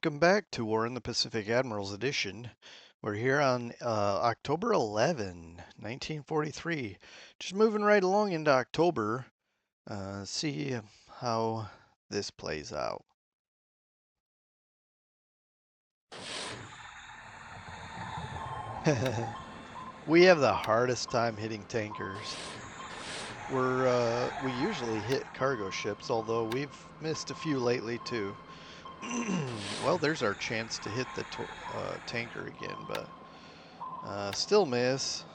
Welcome back to War in the Pacific Admirals Edition. We're here on October 11, 1943. Just moving right along into October, see how this plays out. We have the hardest time hitting tankers. We usually hit cargo ships, although we've missed a few lately too. Well, there's our chance to hit the tanker again, but still miss.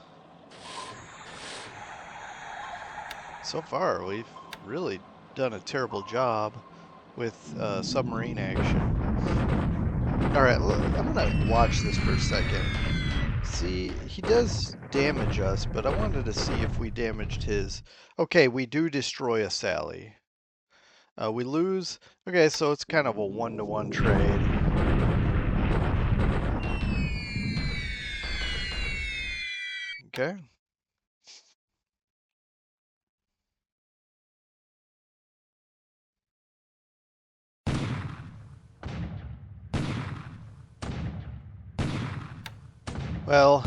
So far, we've really done a terrible job with submarine action. All right, I'm gonna watch this for a second. See, he does damage us, but I wanted to see if we damaged his. Okay, we do destroy a Sally. We lose. Okay, so it's kind of a one-to-one trade. Okay. Well,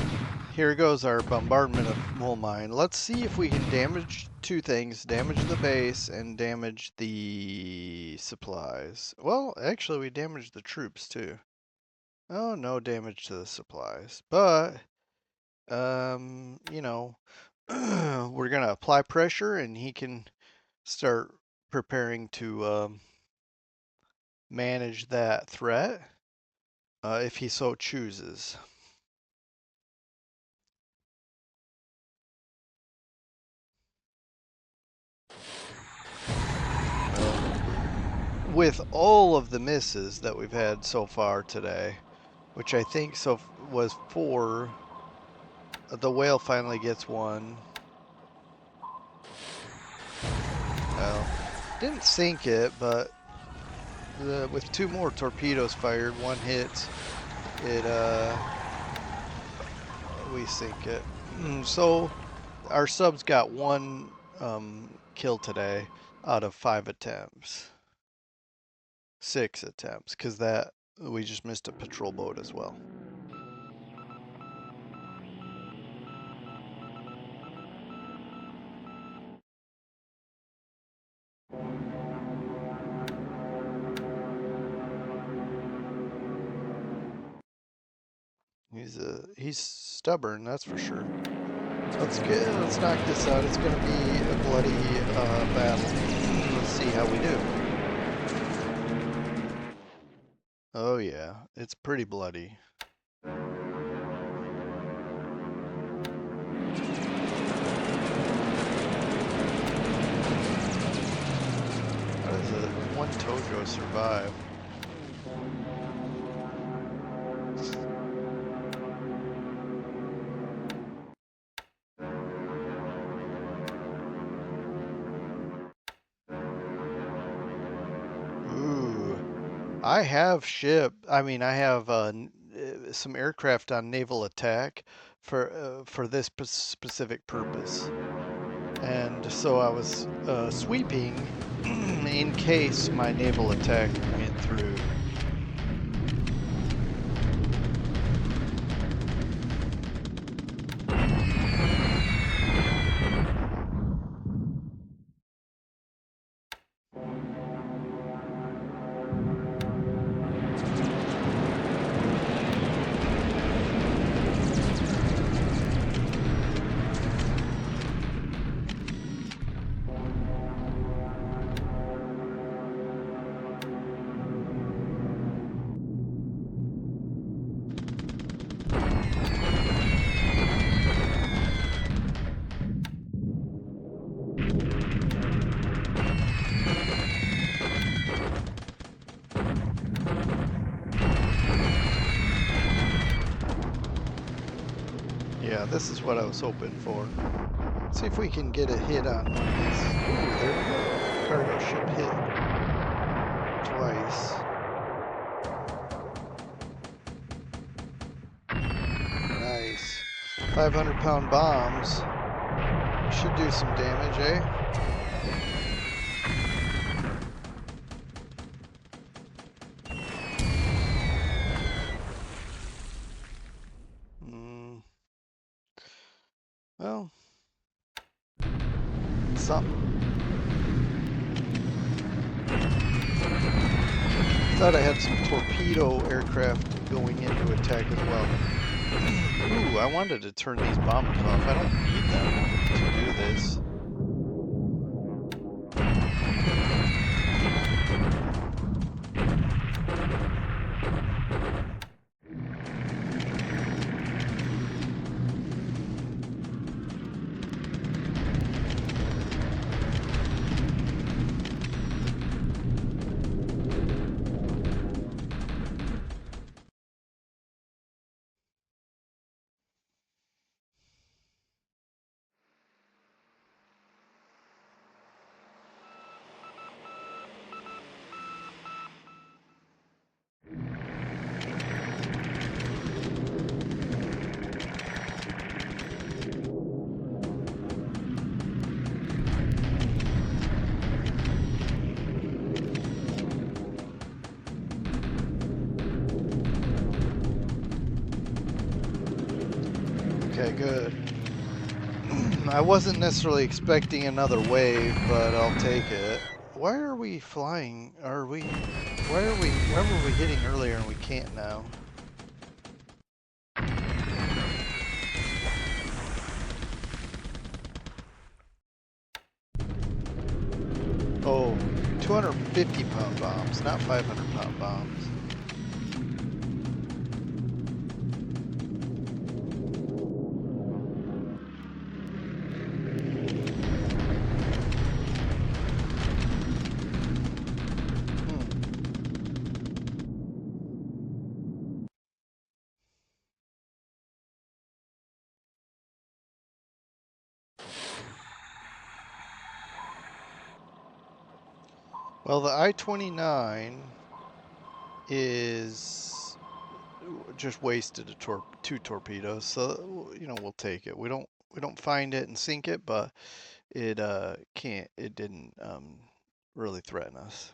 here goes our bombardment of Mole Mine. Let's see if we can damage two things. Damage the base and damage the supplies. Well, actually we damaged the troops too. Oh, no damage to the supplies. But, you know, we're going to apply pressure and he can start preparing to manage that threat if he so chooses. With all of the misses that we've had so far today, which I think was 4, the whale finally gets one. Well, didn't sink it, but with 2 more torpedoes fired, 1 hit, we sink it. So our subs got 1 kill today out of 5 attempts. 6 attempts, because we just missed a patrol boat as well. He's stubborn, that's for sure. Let's knock this out. It's going to be a bloody battle. Let's see how we do. Oh yeah, it's pretty bloody. That is a 1 Tojo survive. I have I have some aircraft on naval attack for this specific purpose. And so I was sweeping in case my naval attack went through. Yeah, this is what I was hoping for. Let's see if we can get a hit on one of these. Ooh, there we go. Cargo ship hit twice. Nice. 500-pound bombs. Should do some damage, eh? Well, something. Thought I had some torpedo aircraft going into attack as well. Ooh, I wanted to turn these bombers off. I don't need them to do this. Okay, good. I wasn't necessarily expecting another wave, but I'll take it. Why are we flying? Why were we hitting earlier and we can't now? Oh, 250-pound bombs, not 500-pound bombs. Hmm. Well, the I-29 is just wasted two torpedoes, so we'll take it. We don't find it and sink it, but it didn't really threaten us.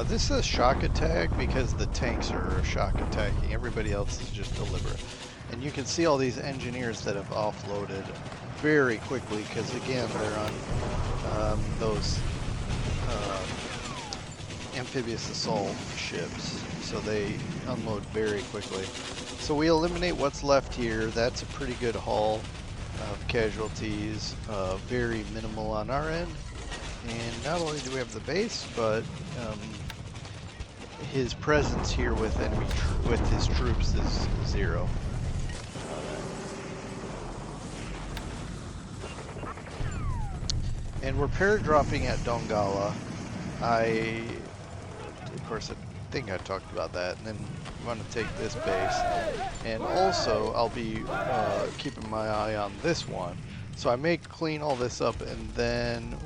This is a shock attack because the tanks are shock attacking. Everybody else is just deliberate. And you can see all these engineers that have offloaded very quickly because, again, they're on those amphibious assault ships. So they unload very quickly. So we eliminate what's left here. That's a pretty good haul of casualties. Very minimal on our end. And not only do we have the base, but his presence here with with his troops is 0. And we're paradropping at Dongala. Of course, I think I talked about that. And then I'm going to take this base. And also, I'll be keeping my eye on this one. So I may clean all this up, and then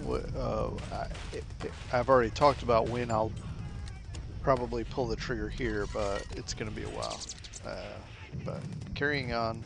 I've already talked about when I'll probably pull the trigger here, but it's going to be a while. But carrying on.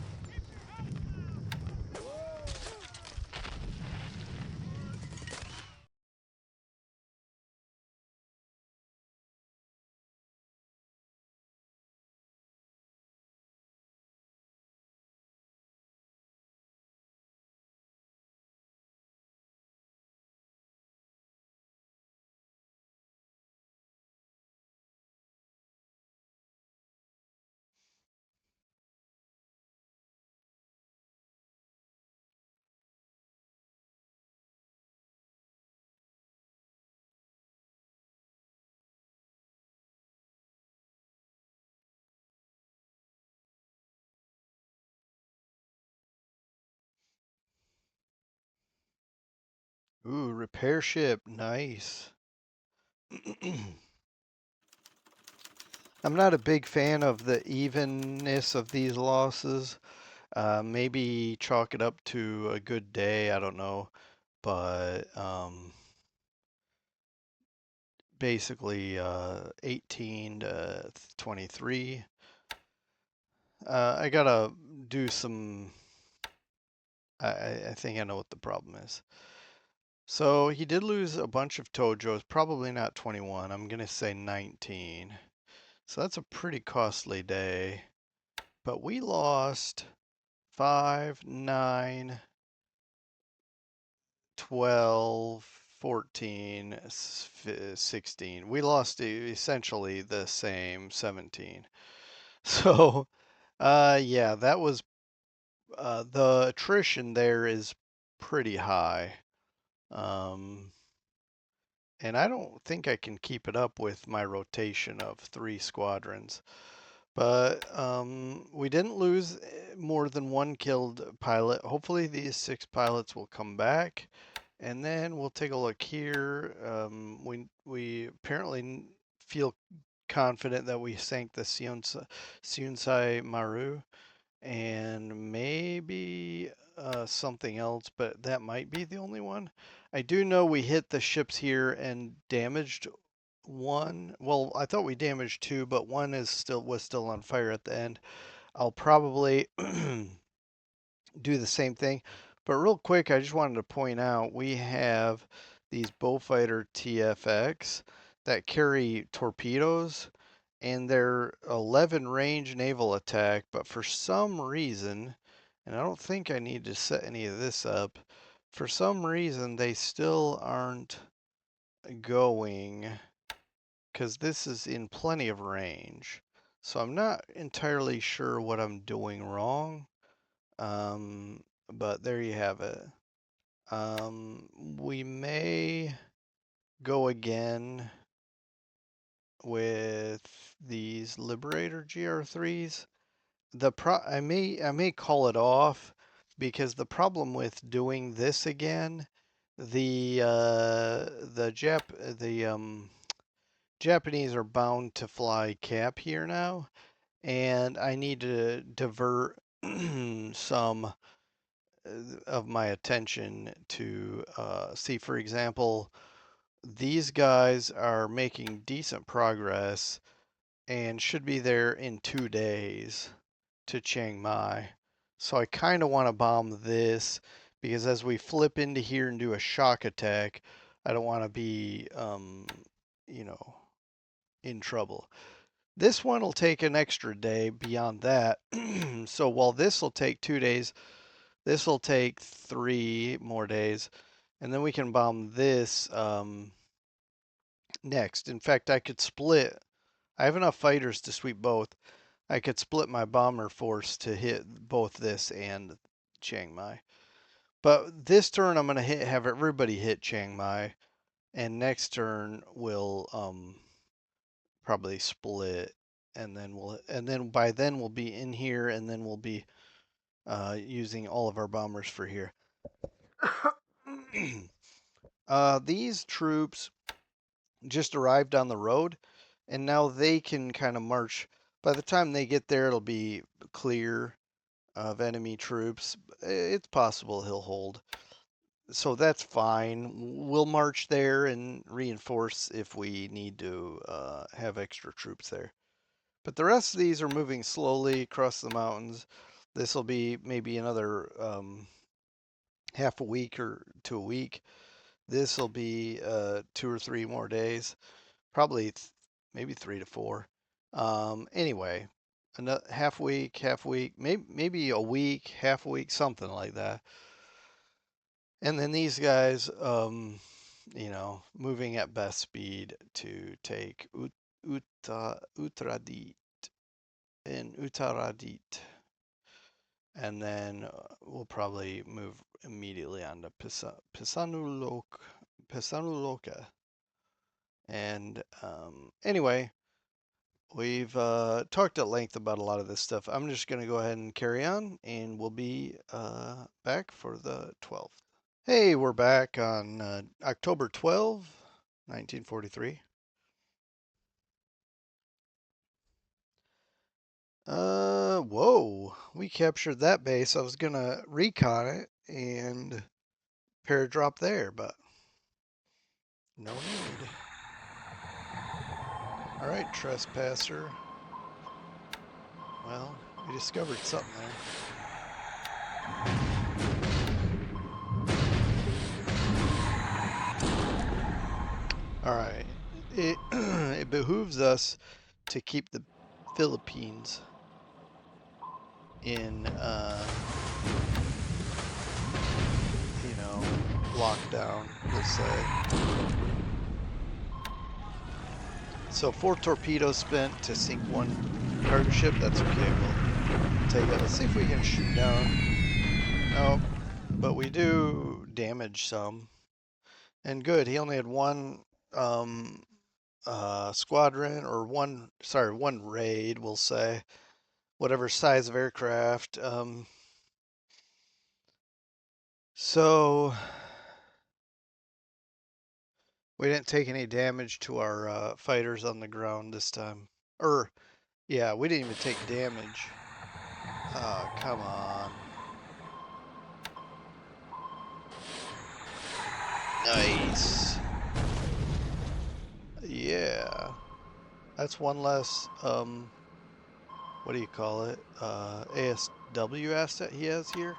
Ooh, repair ship, nice. I'm not a big fan of the evenness of these losses. Maybe chalk it up to a good day, I don't know. But basically 18 to 23. I gotta do some. I think I know what the problem is. So he did lose a bunch of Tojos, probably not 21. I'm gonna say 19. So that's a pretty costly day. But we lost 5, 9, 12, 14, 16. We lost essentially the same 17. So, yeah, that was the attrition there is pretty high. Um, and I don't think I can keep it up with my rotation of 3 squadrons. But we didn't lose more than one killed pilot. Hopefully these 6 pilots will come back. And then we'll take a look here. We apparently feel confident that we sank the Sunsai Maru and maybe something else, but that might be the only one. I do know we hit the ships here and damaged one. Well, I thought we damaged 2, but one was still on fire at the end. I'll probably do the same thing. But real quick, I just wanted to point out we have these Bowfighter TFX that carry torpedoes and they're 11 range naval attack, but for some reason, and I don't think I need to set any of this up, for some reason they still aren't going because this is in plenty of range. So I'm not entirely sure what I'm doing wrong. Um, but there you have it. We may go again with these Liberator GR3s. I may call it off because the problem with doing this again, the Japanese are bound to fly cap here now, and I need to divert some of my attention to see, for example, these guys are making decent progress and should be there in 2 days to Chiang Mai. So I kind of want to bomb this because as we flip into here and do a shock attack, I don't want to be, you know, in trouble. This one will take an extra day beyond that. So while this will take 2 days, this will take 3 more days. And then we can bomb this next. In fact, I could split. I have enough fighters to sweep both. I could split my bomber force to hit both this and Chiang Mai. But this turn I'm gonna have everybody hit Chiang Mai, and next turn we'll probably split, and then by then we'll be in here, and then we'll be using all of our bombers for here. These troops just arrived on the road, and now they can kind of march. By the time they get there, it'll be clear of enemy troops. It's possible he'll hold. So that's fine. We'll march there and reinforce if we need to have extra troops there. But the rest of these are moving slowly across the mountains. This will be maybe another half a week or to a week. This will be 2 or 3 more days, probably maybe 3 to 4. Anyway, another half week, maybe a week, half a week, something like that. And then these guys, moving at best speed to take Uttradit and Uttaradit. And then we'll probably move immediately on to Pisanuloka. And anyway, we've talked at length about a lot of this stuff. I'm just going to go ahead and carry on, and we'll be back for the 12th. Hey, we're back on October 12, 1943. Whoa, we captured that base. I was gonna recon it and paradrop there, but no need. All right, trespasser. Well, we discovered something there. All right. It behooves us to keep the Philippines in, lockdown, we'll say. So 4 torpedoes spent to sink 1 cargo ship. That's okay. We'll take it. Let's see if we can shoot down. No, but we do damage some. And good. He only had 1 squadron, or one raid, we'll say. Whatever size of aircraft. So we didn't take any damage to our fighters on the ground this time. Yeah, we didn't even take damage. Oh, come on. Nice. Yeah. That's 1 less, what do you call it? ASW asset he has here.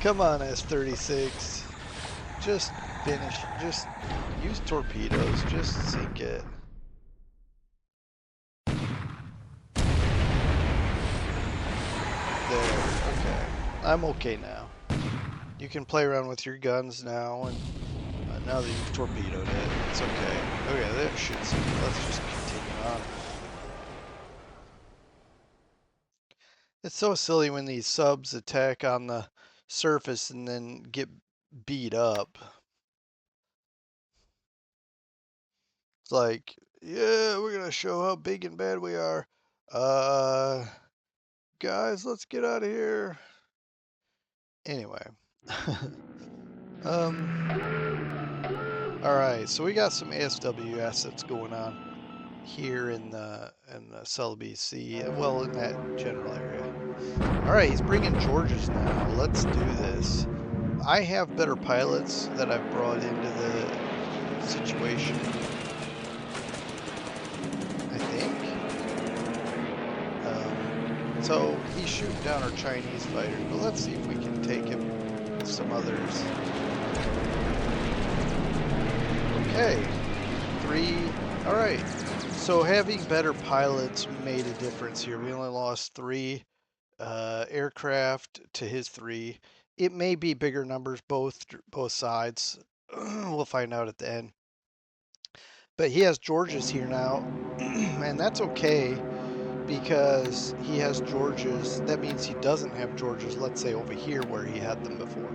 Come on, S-36. Just finish. Just use torpedoes. Just sink it. There. Okay. I'm okay now. You can play around with your guns now, and now that you've torpedoed it, it's okay. Okay, that shoots. Let's just continue on. It's so silly when these subs attack on the surface and then get beat up. It's like, yeah, we're gonna show how big and bad we are. Guys, let's get out of here. Anyway. All right, so we got some ASW assets going on here in the Selby Sea, well, in that general area. All right, he's bringing Georges now. Let's do this. I have better pilots that I've brought into the situation, I think. So he's shooting down our Chinese fighters, but let's see if we can take him with some others. Okay, 3. All right. So having better pilots made a difference here. We only lost 3 aircraft to his 3. It may be bigger numbers both sides. We'll find out at the end. But he has Georges here now, and that's okay because he has Georges. That means he doesn't have Georges, let's say, over here where he had them before.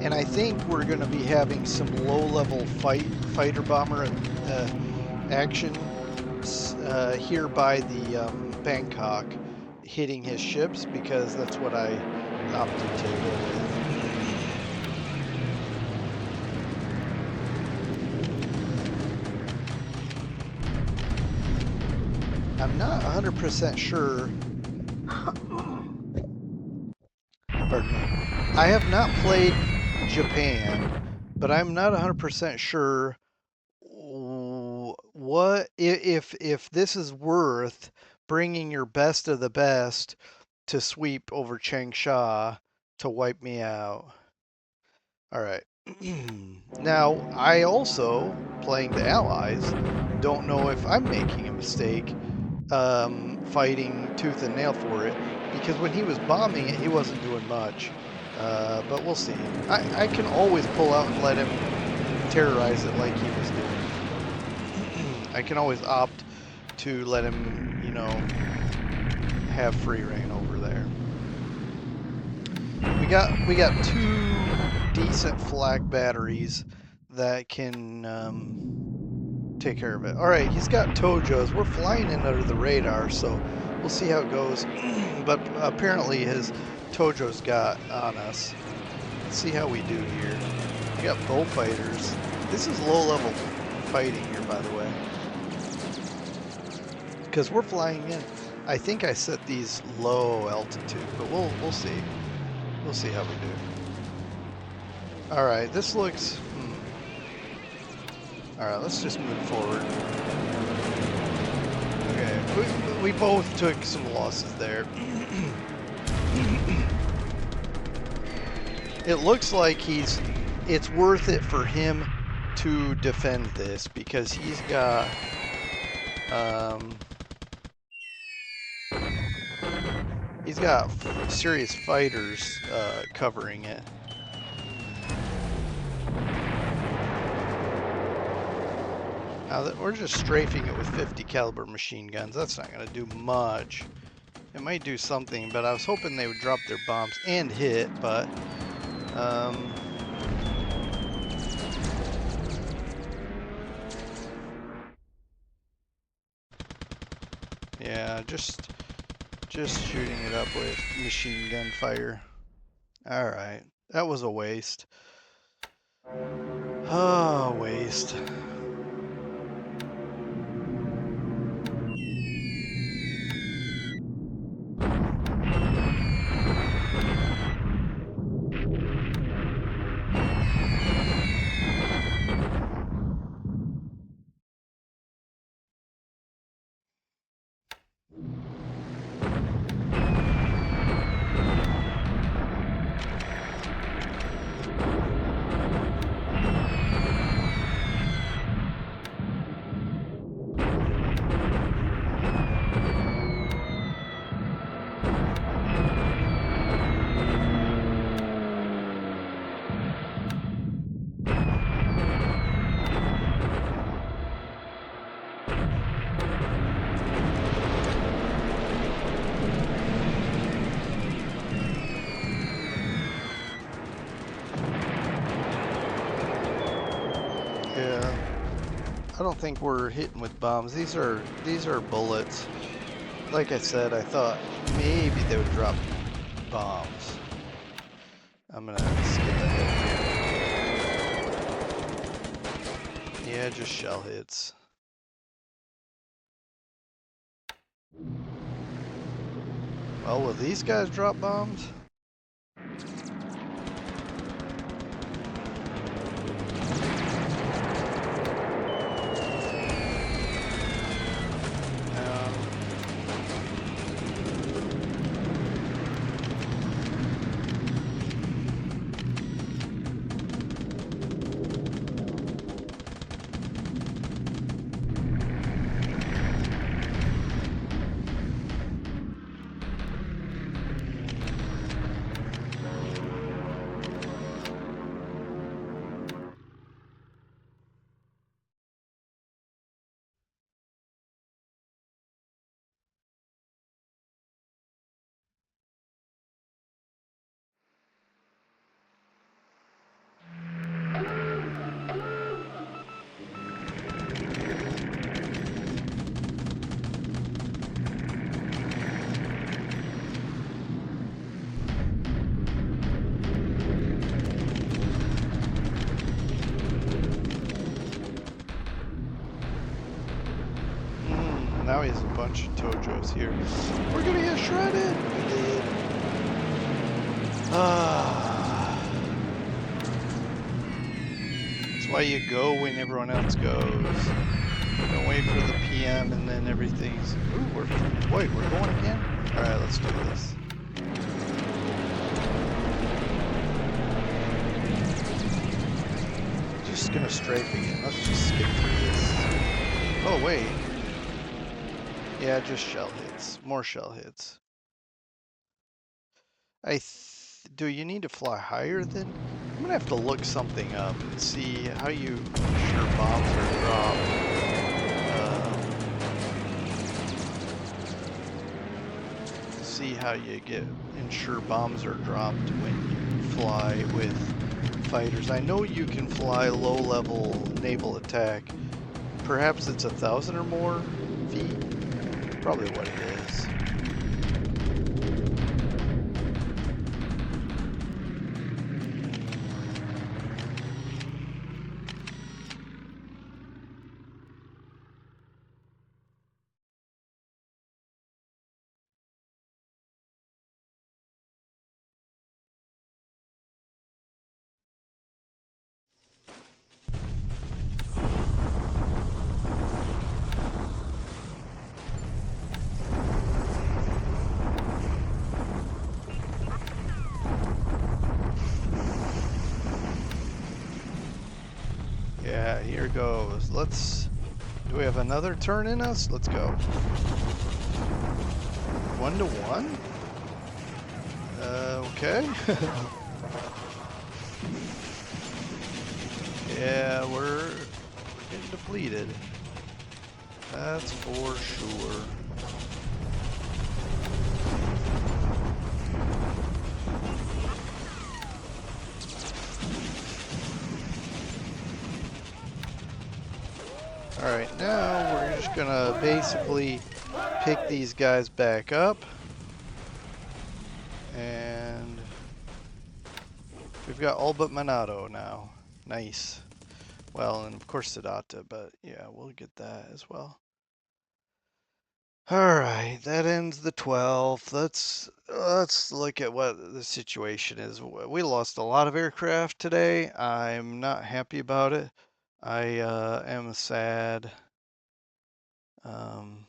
And I think we're going to be having some low-level fighter bomber action here by the Bangkok, hitting his ships, because that's what I opted to go with. I'm not 100% sure. Pardon me. I have not played Japan, but I'm not 100% sure what if this is worth bringing your best of the best to sweep over Changsha to wipe me out. All right. Now, I also, playing the Allies, don't know if I'm making a mistake fighting tooth and nail for it, because when he was bombing it, he wasn't doing much. But we'll see. I can always pull out and let him terrorize it like he was doing. I can always opt to let him, have free reign over there. We got 2 decent flak batteries that can take care of it. All right, he's got Tojos. We're flying in under the radar, so we'll see how it goes. But apparently his Tojos got on us. Let's see how we do here. We got bullfighters. This is low-level fighting here, by the way, because we're flying in. I think I set these low altitude, but we'll see. We'll see how we do. All right, this looks. All right, let's just move forward. Okay, we both took some losses there. It looks like it's worth it for him to defend this because he's got serious fighters covering it. Now we're just strafing it with 50 caliber machine guns. That's not going to do much. It might do something, but I was hoping they would drop their bombs and hit, but yeah, just shooting it up with machine gun fire. All right, that was a waste. Oh, waste. Yeah, I don't think we're hitting with bombs. These are bullets. Like I said, I thought maybe they would drop bombs. I'm gonna skip ahead here. Yeah, just shell hits. Well, will these guys drop bombs? Now he has a bunch of Tojos here. We're gonna get shredded! We did. That's why you go when everyone else goes. Don't wait for the PM and then everything's... Ooh, we're going again? Alright, let's do this. Just gonna strafe again. Let's just skip through this. Oh, wait. Yeah, just shell hits. More shell hits. Do you need to fly higher than? I'm gonna have to look something up and see how you ensure bombs are dropped. See how you ensure bombs are dropped when you fly with fighters. I know you can fly low-level naval attack. Perhaps it's 1,000 or more feet. Probably what it is. goes. Do we have another turn in us? Let's go. 1-1? Okay. Yeah, we're getting depleted. That's for sure. Alright, now we're just gonna basically pick these guys back up. And we've got all but Minato now. Nice. Well, and of course Siddhartha, but yeah, we'll get that as well. Alright, that ends the 12th. Let's look at what the situation is. We lost a lot of aircraft today. I'm not happy about it. I am sad. Um,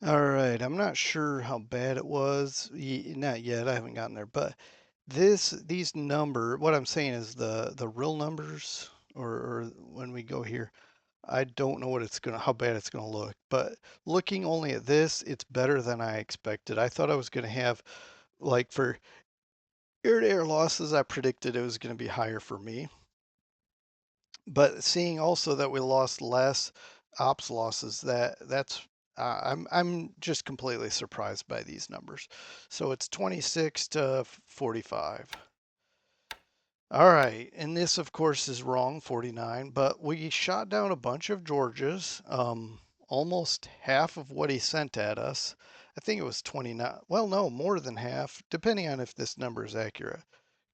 Alright, I'm not sure how bad it was. Not yet, I haven't gotten there, but what I'm saying is the real numbers, or when we go here, I don't know how bad it's gonna look, but looking only at this, it's better than I expected. I thought I was gonna have, like, for air-to-air losses, I predicted it was gonna be higher for me. But seeing also that we lost less ops losses, I'm just completely surprised by these numbers. So it's 26 to 45. All right, and this of course is wrong, 49, but we shot down a bunch of Georges, almost half of what he sent at us. I think it was 29, well, no, more than half, depending on if this number is accurate,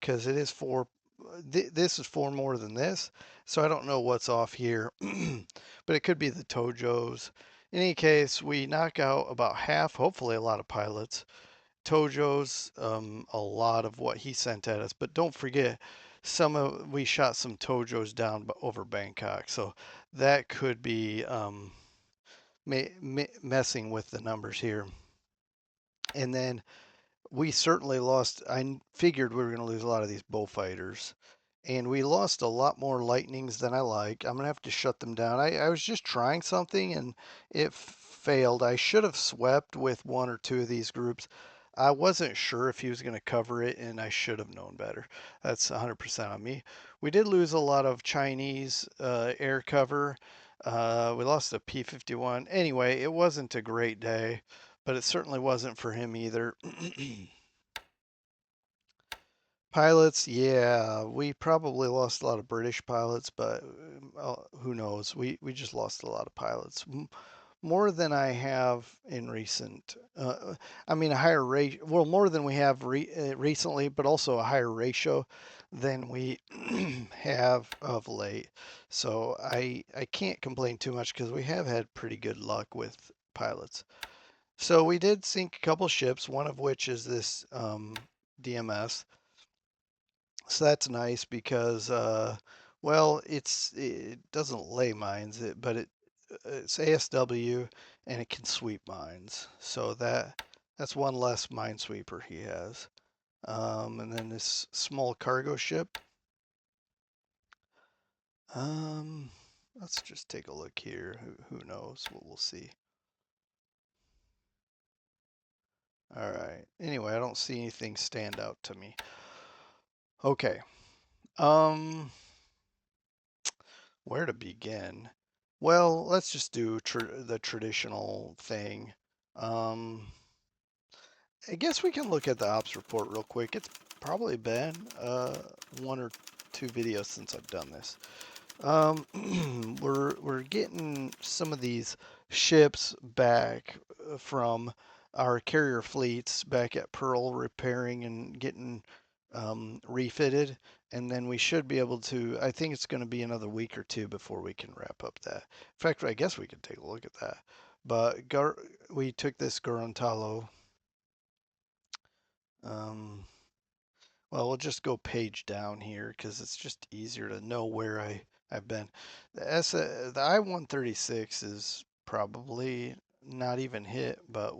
because it is four, this is four more than this, so I don't know what's off here, but it could be the Tojos. In any case, we knock out about half, hopefully a lot of pilots. Tojo's a lot of what he sent at us, but don't forget we shot some Tojos down over Bangkok, so that could be messing with the numbers here. And then we certainly lost. I figured we were going to lose a lot of these bullfighters, and we lost a lot more lightnings than I like. I'm going to have to shut them down. I was just trying something and it failed. I should have swept with one or two of these groups. I wasn't sure if he was going to cover it, and I should have known better. That's 100% on me. We did lose a lot of Chinese air cover. We lost a P-51. Anyway, it wasn't a great day, but it certainly wasn't for him either. Pilots, yeah, we probably lost a lot of British pilots, but who knows? We just lost a lot of pilots, more than I have in recent. I mean, a higher rate. Well, more than we have recently, but also a higher ratio than we have of late. So I can't complain too much because we have had pretty good luck with pilots. So we did sink a couple ships, one of which is this DMS. So that's nice because, well, it doesn't lay mines, but it's ASW and it can sweep mines. So that's one less minesweeper he has. And then this small cargo ship. Um, let's just take a look here. Who knows what we'll see. All right. Anyway, I don't see anything stand out to me. Okay. Um, Where to begin? Well, let's just do the traditional thing. Um, I guess we can look at the ops report real quick. It's probably been one or two videos since I've done this. We're getting some of these ships back from our carrier fleets back at Pearl, repairing and getting refitted. and then we should be able to. I think it's going to be another week or two before we can wrap up that. In fact, I guess we could take a look at that. But we took this Gorontalo. Um, well, we'll just go page down here because it's just easier to know where I've been. The I-136 is probably not even hit, but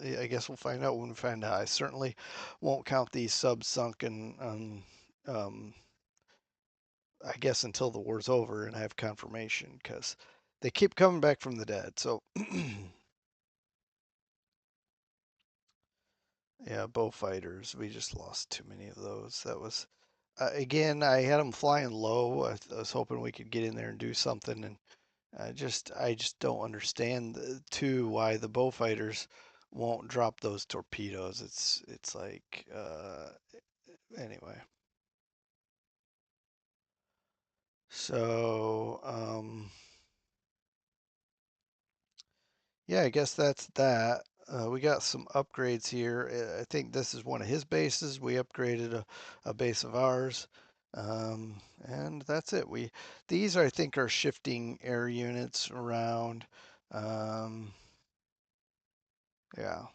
I guess we'll find out when we find out. I certainly won't count these sub-sunken I guess until the war's over and I have confirmation because they keep coming back from the dead. So yeah, bow fighters. We just lost too many of those. That was again. I had them flying low. I was hoping we could get in there and do something, and I just don't understand too why the bow fighters won't drop those torpedoes. It's like anyway. So yeah, I guess that's that. We got some upgrades here. I think this is one of his bases. We upgraded a base of ours. And that's it. These I think are shifting air units around. Um, yeah.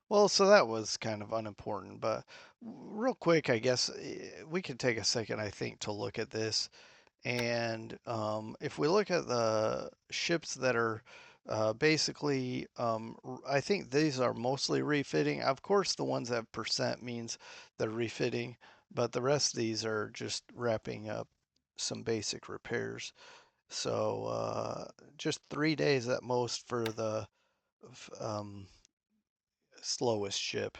Well, so that was kind of unimportant, but real quick, I guess we could take a second, I think, to look at this. And if we look at the ships that are basically, I think these are mostly refitting. Of course, the ones that have percent means they're refitting, but the rest of these are just wrapping up some basic repairs. So just 3 days at most for the um, slowest ship.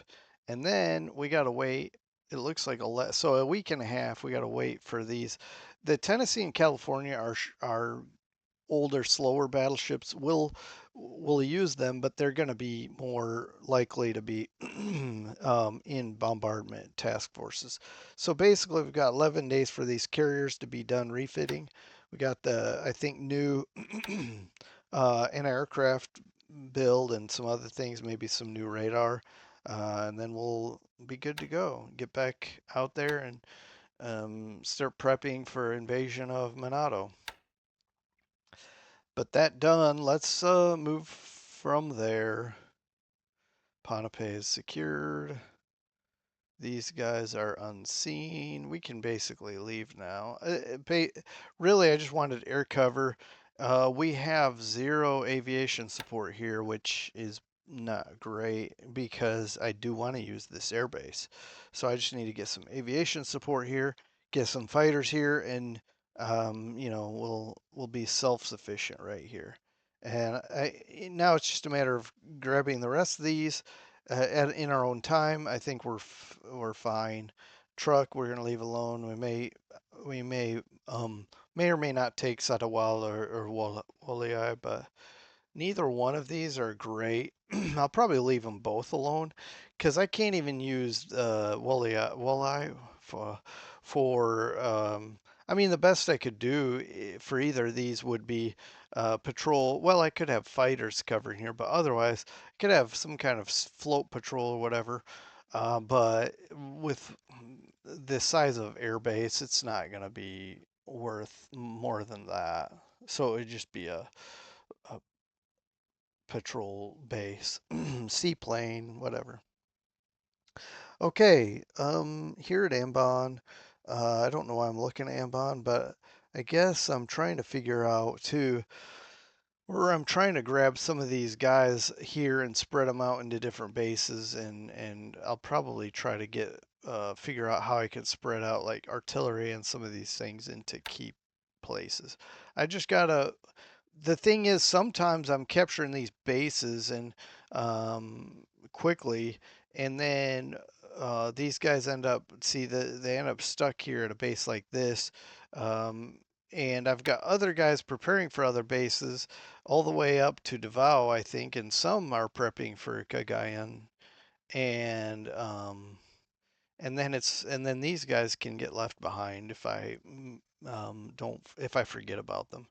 And then we got to wait. It looks like so a week and a half. We got to wait for these. The Tennessee and California are older, slower battleships. We'll use them, but they're going to be more likely to be in bombardment task forces. So basically, we've got 11 days for these carriers to be done refitting. We got the I think new an aircraft build and some other things, maybe some new radar, and then we'll be good to go. Get back out there and start prepping for invasion of Monado. But that done, let's move from there. Ponape is secured. These guys are unseen. We can basically leave now. Really, I just wanted air cover. We have zero aviation support here, which is not great because I do want to use this airbase. So I just need to get some aviation support here, get some fighters here, and we'll be self-sufficient right here. And now it's just a matter of grabbing the rest of these in our own time. I think we're fine. Truck we're gonna leave alone. We may or may not take Satawal or Walleye, but neither one of these are great. I'll probably leave them both alone because I can't even use Walleye for. I mean, the best I could do for either of these would be patrol. Well, I could have fighters covering here, but otherwise, I could have some kind of float patrol or whatever. But with the size of airbase, it's not going to be worth more than that. So it'd just be a patrol base, seaplane, whatever. Okay, here at Ambon, I don't know why I'm looking at Ambon, but I guess I'm trying to figure out too, where I'm trying to grab some of these guys here and spread them out into different bases, and I'll probably try to figure out how I can spread out like artillery and some of these things into key places. I just gotta the thing is sometimes I'm capturing these bases and quickly, and then these guys they end up stuck here at a base like this. Um, and I've got other guys preparing for other bases all the way up to Davao, I think, and some are prepping for Cagayan. And then these guys can get left behind if I don't if I forget about them.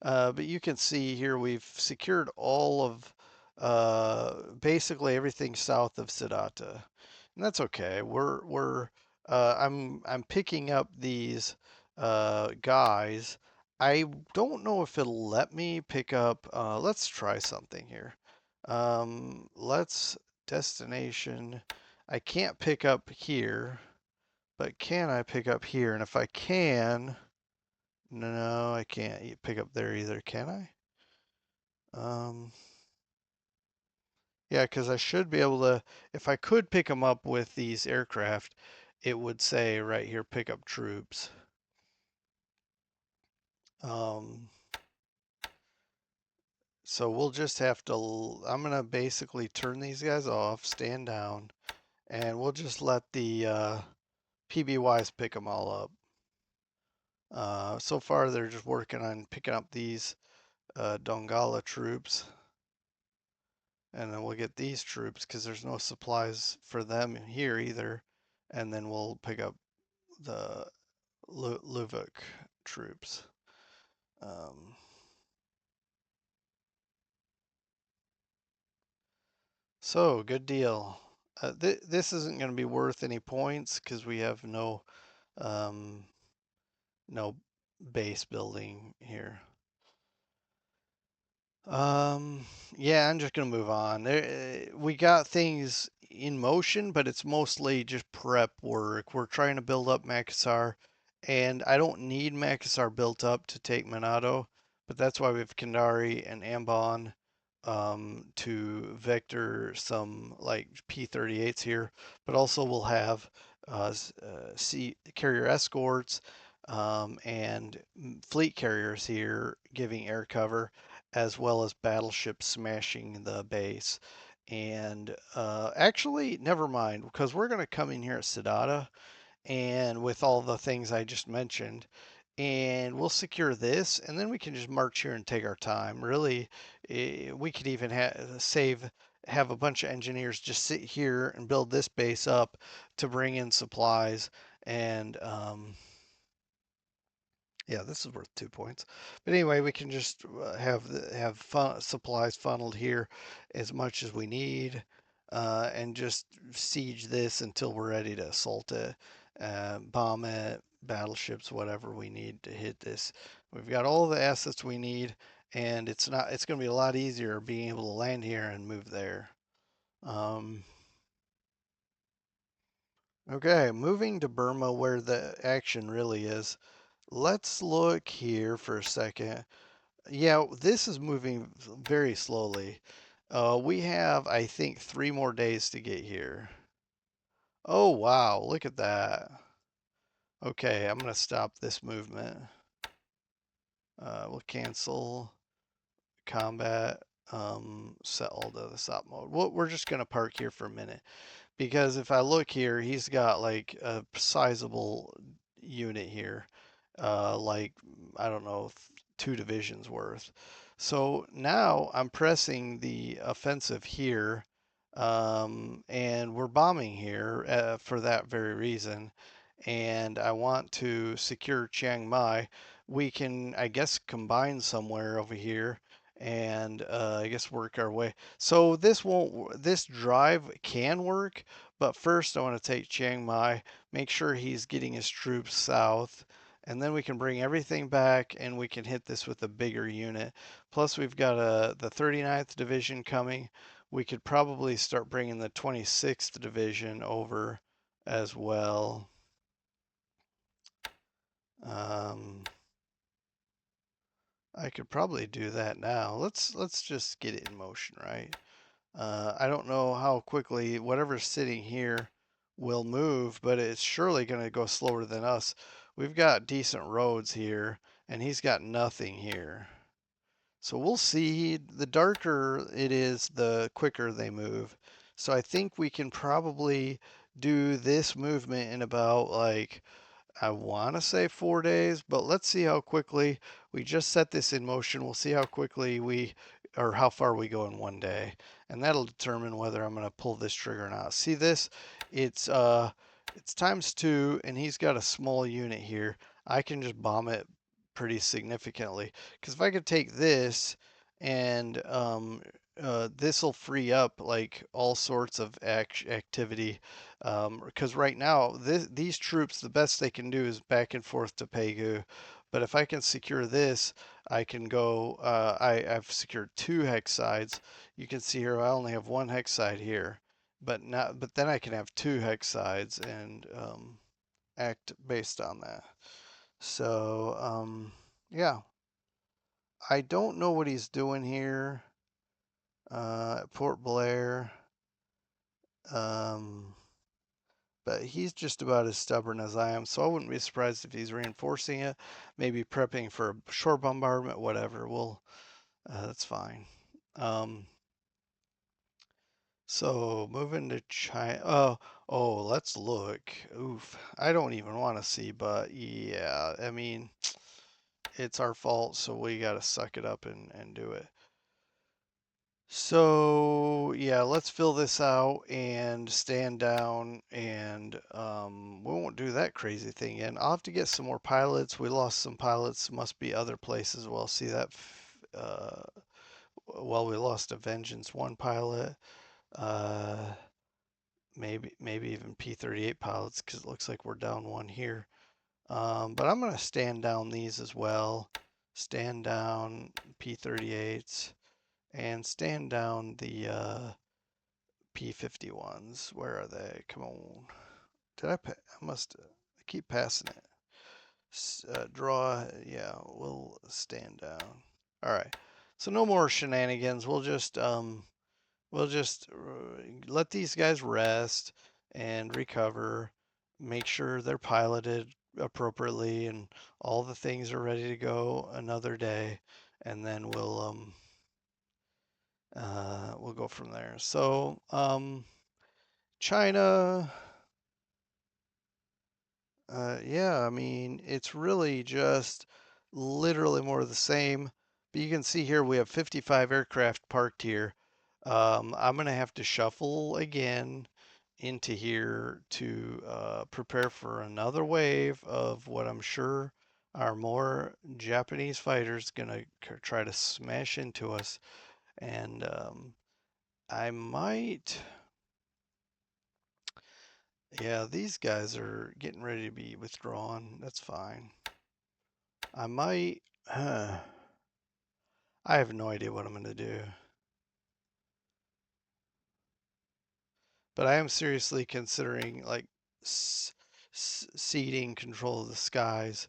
But you can see here we've secured all of basically everything south of Sedata. And that's okay. We're I'm picking up these guys. I don't know if it'll let me pick up. Let's try something here. Let's destination. I can't pick up here, but can I pick up here? And if I can, no, I can't pick up there either. Can I? Um, yeah, because I should be able to. If I could pick them up with these aircraft, it would say right here, pick up troops. Um, so we'll just have to, I'm going to basically turn these guys off, stand down, and we'll just let the PBYs pick them all up. So far, they're just working on picking up these Dongala troops. And then we'll get these troops because there's no supplies for them here either. And then we'll pick up the Luvuk troops. Um, so good deal. This isn't going to be worth any points because we have um, no base building here. Um, yeah, I'm just gonna move on. We got things in motion, but it's mostly just prep work. We're trying to build up Makassar, and I don't need Makassar built up to take Monado, but that's why we have Kandari and Ambon to vector some like P-38s here, but also we'll have sea carrier escorts and fleet carriers here giving air cover as well as battleships smashing the base. And actually, never mind, because we're going to come in here at Sadada and with all the things I just mentioned, and we'll secure this, and then we can just march here and take our time. Really, we could even have a bunch of engineers just sit here and build this base up to bring in supplies and yeah, this is worth 2 points. But anyway, we can just have supplies funneled here as much as we need, and just siege this until we're ready to assault it, bomb it, battleships, whatever we need to hit this. We've got all the assets we need, and it's going to be a lot easier being able to land here and move there. Um, okay, moving to Burma where the action really is. Let's look here for a second. Yeah, this is moving very slowly. We have, I think, 3 more days to get here. Oh, wow, look at that. Okay, I'm going to stop this movement. We'll cancel combat, set all to the stop mode. We're just going to park here for a minute. Because if I look here, he's got like a sizable unit here, like I don't know, 2 divisions worth. So now I'm pressing the offensive here, and we're bombing here for that very reason. And I want to secure Chiang Mai. We can, I guess, combine somewhere over here and I guess work our way. So this drive can work, but first I want to take Chiang Mai, make sure he's getting his troops south, and then we can bring everything back and we can hit this with a bigger unit. Plus we've got the 39th Division coming. We could probably start bringing the 26th Division over as well. Um, I could probably do that now. Let's just get it in motion, right? I don't know how quickly whatever's sitting here will move, but it's surely going to go slower than us. We've got decent roads here, and he's got nothing here. So we'll see. The darker it is, the quicker they move. So I think we can probably do this movement in about like I want to say 4 days, but let's see how quickly we just set this in motion. We'll see how quickly or how far we go in one day, and that'll determine whether I'm going to pull this trigger or not. See this? It's times 2, and he's got a small unit here. I can just bomb it pretty significantly because if I could take this and this will free up like all sorts of activity. Because right now, these troops, the best they can do is back and forth to Pegu. But if I can secure this, I can go. I've secured two hex sides. You can see here I only have one hex side here, but not. But then I can have two hex sides and act based on that. So yeah, I don't know what he's doing here. Port Blair. Um, but he's just about as stubborn as I am, so I wouldn't be surprised if he's reinforcing it, maybe prepping for a shore bombardment, whatever. Well, that's fine. Um, so moving to China. Oh, let's look. Oof, I don't even want to see, but yeah, I mean, it's our fault, so we got to suck it up and do it. So yeah, let's fill this out and stand down and we won't do that crazy thing again. I'll have to get some more pilots. We lost some pilots. Must be other places. We'll see that. Well, we lost a Vengeance 1 pilot. Uh, maybe even P-38 pilots because it looks like we're down one here. But I'm going to stand down these as well. Stand down P-38s and stand down the P-51s. Where are they? Come on. I must. I keep passing it. Draw. Yeah, we'll stand down. All right. So no more shenanigans. We'll just let these guys rest and recover. Make sure they're piloted appropriately and all the things are ready to go another day, and then we'll go from there. So China. Yeah, I mean, it's really just literally more of the same. But you can see here we have 55 aircraft parked here. I'm going to have to shuffle again into here to prepare for another wave of what I'm sure are more Japanese fighters going to try to smash into us. And I might, yeah, these guys are getting ready to be withdrawn. That's fine. I might. I have no idea what I'm going to do. But I am seriously considering like ceding control of the skies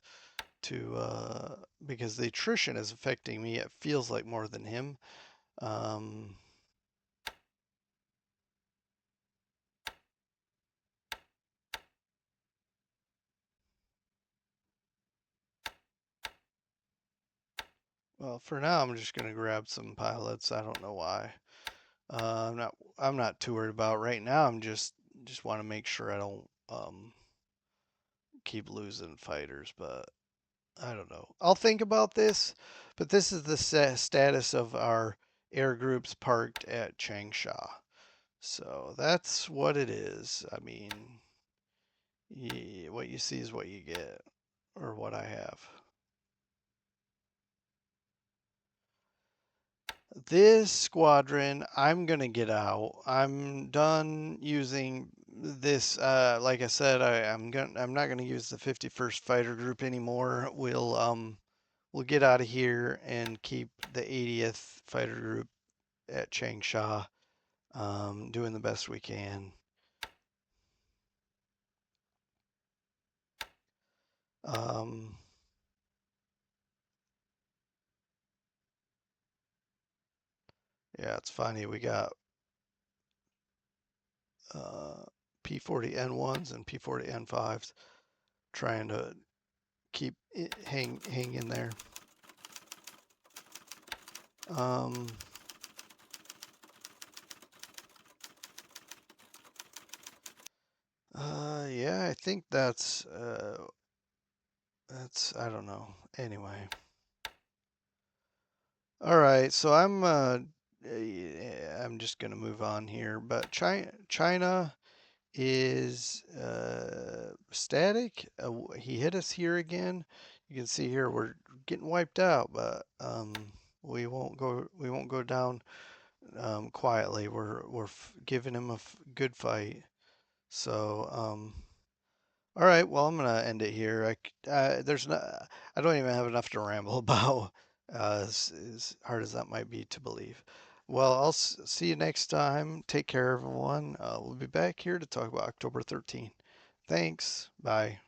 to because the attrition is affecting me. It feels like more than him. Um, well, for now, I'm just going to grab some pilots. I don't know why. I'm not too worried about it right now. I'm just want to make sure I don't keep losing fighters, but I don't know. I'll think about this, but this is the status of our air groups parked at Changsha. So that's what it is. I mean, what you see is what you get, or what I have. This squadron, I'm gonna get out. I'm done using this. Like I said, I'm not gonna use the 51st Fighter Group anymore. We'll get out of here and keep the 80th Fighter Group at Changsha, doing the best we can. Um, yeah, it's funny. We got uh, P40N1s and P40N5s trying to keep hang in there. Um, yeah, I think that's I don't know. Anyway, all right. So I'm just gonna move on here. But China is static. He hit us here again. You can see here we're getting wiped out, but we won't go down quietly. We're giving him a good fight. So, all right. Well, I'm gonna end it here. There's no, I don't even have enough to ramble about. As hard as that might be to believe. Well, I'll see you next time. Take care, everyone. We'll be back here to talk about October 13th. Thanks. Bye.